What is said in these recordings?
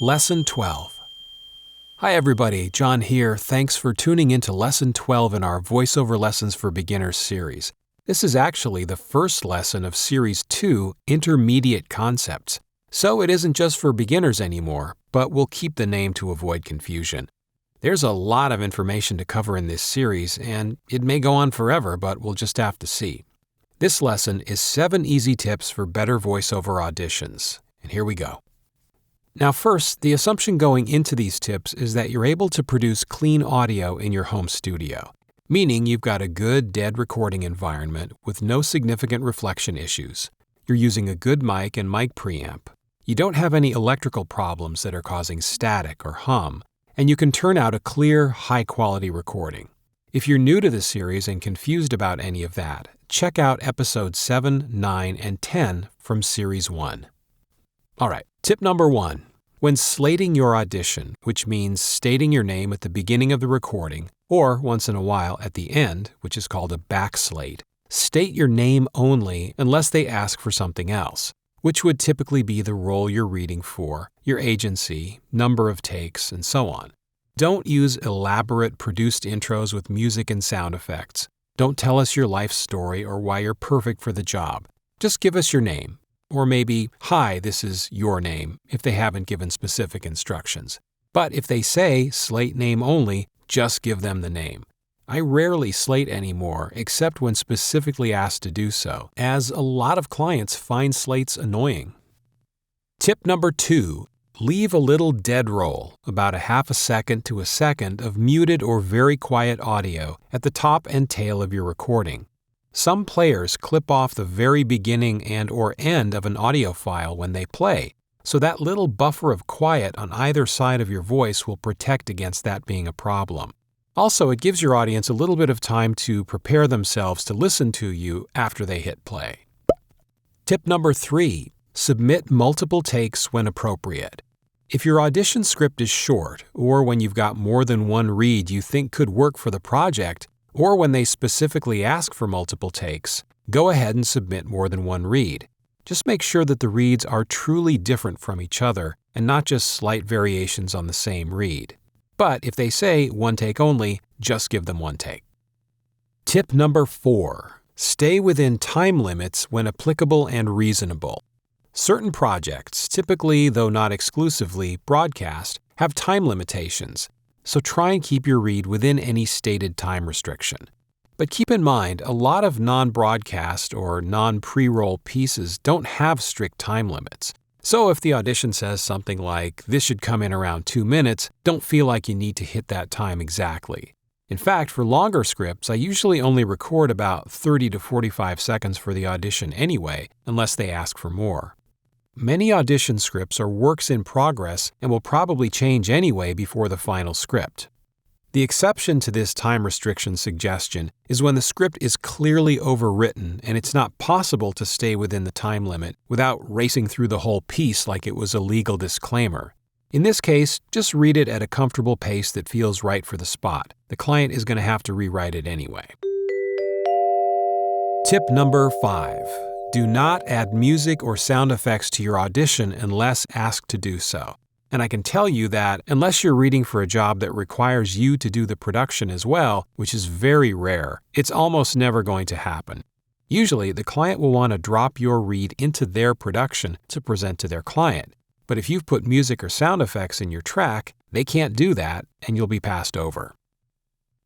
Lesson 12. Hi everybody, John here. Thanks for tuning into Lesson 12 in our VoiceOver Lessons for Beginners series. This is actually the first lesson of Series 2, Intermediate Concepts. So it isn't just for beginners anymore, but we'll keep the name to avoid confusion. There's a lot of information to cover in this series, and it may go on forever, but we'll just have to see. This lesson is 7 easy tips for better voiceover auditions. And here we go. Now first, the assumption going into these tips is that you're able to produce clean audio in your home studio, meaning you've got a good dead recording environment with no significant reflection issues. You're using a good mic and mic preamp. You don't have any electrical problems that are causing static or hum, and you can turn out a clear, high-quality recording. If you're new to the series and confused about any of that, check out episodes 7, 9, and 10 from Series 1. All right, tip number 1. When slating your audition, which means stating your name at the beginning of the recording, or once in a while at the end, which is called a backslate, state your name only unless they ask for something else, which would typically be the role you're reading for, your agency, number of takes, and so on. Don't use elaborate produced intros with music and sound effects. Don't tell us your life story or why you're perfect for the job. Just give us your name. Or maybe, hi, this is your name, if they haven't given specific instructions. But if they say slate name only, just give them the name. I rarely slate anymore, except when specifically asked to do so, as a lot of clients find slates annoying. Tip number 2. Leave a little dead roll, about a half a second to a second of muted or very quiet audio at the top and tail of your recording. Some players clip off the very beginning and/or end of an audio file when they play, so that little buffer of quiet on either side of your voice will protect against that being a problem. Also, it gives your audience a little bit of time to prepare themselves to listen to you after they hit play. Tip number 3. Submit multiple takes when appropriate. If your audition script is short, or when you've got more than one read you think could work for the project, or when they specifically ask for multiple takes, go ahead and submit more than one read. Just make sure that the reads are truly different from each other and not just slight variations on the same read. But if they say one take only, just give them one take. Tip number 4. Stay within time limits when applicable and reasonable. Certain projects, typically though not exclusively broadcast, have time limitations. So try and keep your read within any stated time restriction. But keep in mind, a lot of non-broadcast or non-pre-roll pieces don't have strict time limits. So if the audition says something like, this should come in around 2 minutes, don't feel like you need to hit that time exactly. In fact, for longer scripts, I usually only record about 30 to 45 seconds for the audition anyway, unless they ask for more. Many audition scripts are works in progress and will probably change anyway before the final script. The exception to this time restriction suggestion is when the script is clearly overwritten and it's not possible to stay within the time limit without racing through the whole piece like it was a legal disclaimer. In this case, just read it at a comfortable pace that feels right for the spot. The client is going to have to rewrite it anyway. Tip number 5. Do not add music or sound effects to your audition unless asked to do so. And I can tell you that unless you're reading for a job that requires you to do the production as well, which is very rare, it's almost never going to happen. Usually, the client will want to drop your read into their production to present to their client. But if you've put music or sound effects in your track, they can't do that and you'll be passed over.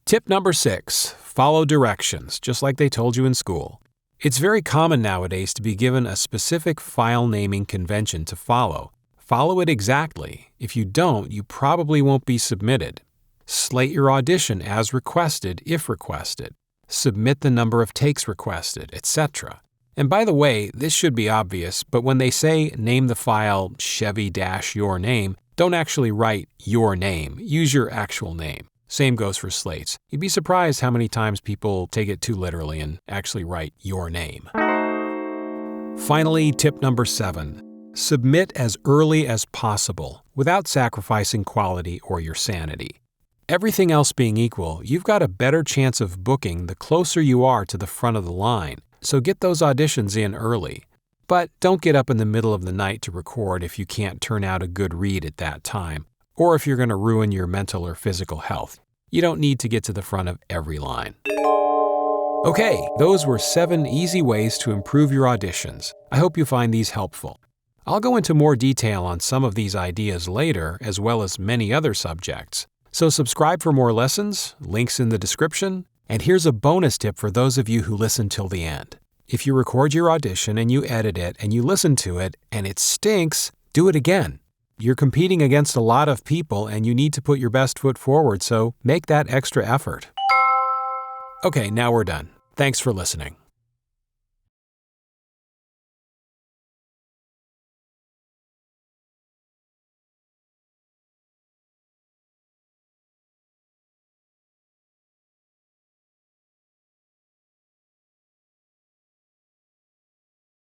Tip number 6. Follow directions, just like they told you in school. It's very common nowadays to be given a specific file naming convention to follow. Follow it exactly. If you don't, you probably won't be submitted. Slate your audition as requested if requested. Submit the number of takes requested, etc. And by the way, this should be obvious, but when they say name the file Chevy-your name, don't actually write your name. Use your actual name. Same goes for slates. You'd be surprised how many times people take it too literally and actually write your name. Finally, tip number 7. Submit as early as possible without sacrificing quality or your sanity. Everything else being equal, you've got a better chance of booking the closer you are to the front of the line, so get those auditions in early. But don't get up in the middle of the night to record if you can't turn out a good read at that time, or if you're going to ruin your mental or physical health. You don't need to get to the front of every line. Okay, those were 7 easy ways to improve your auditions. I hope you find these helpful. I'll go into more detail on some of these ideas later, as well as many other subjects. So subscribe for more lessons, links in the description, and here's a bonus tip for those of you who listen till the end. If you record your audition and you edit it and you listen to it and it stinks, do it again. You're competing against a lot of people and you need to put your best foot forward, so make that extra effort. Okay, now we're done. Thanks for listening.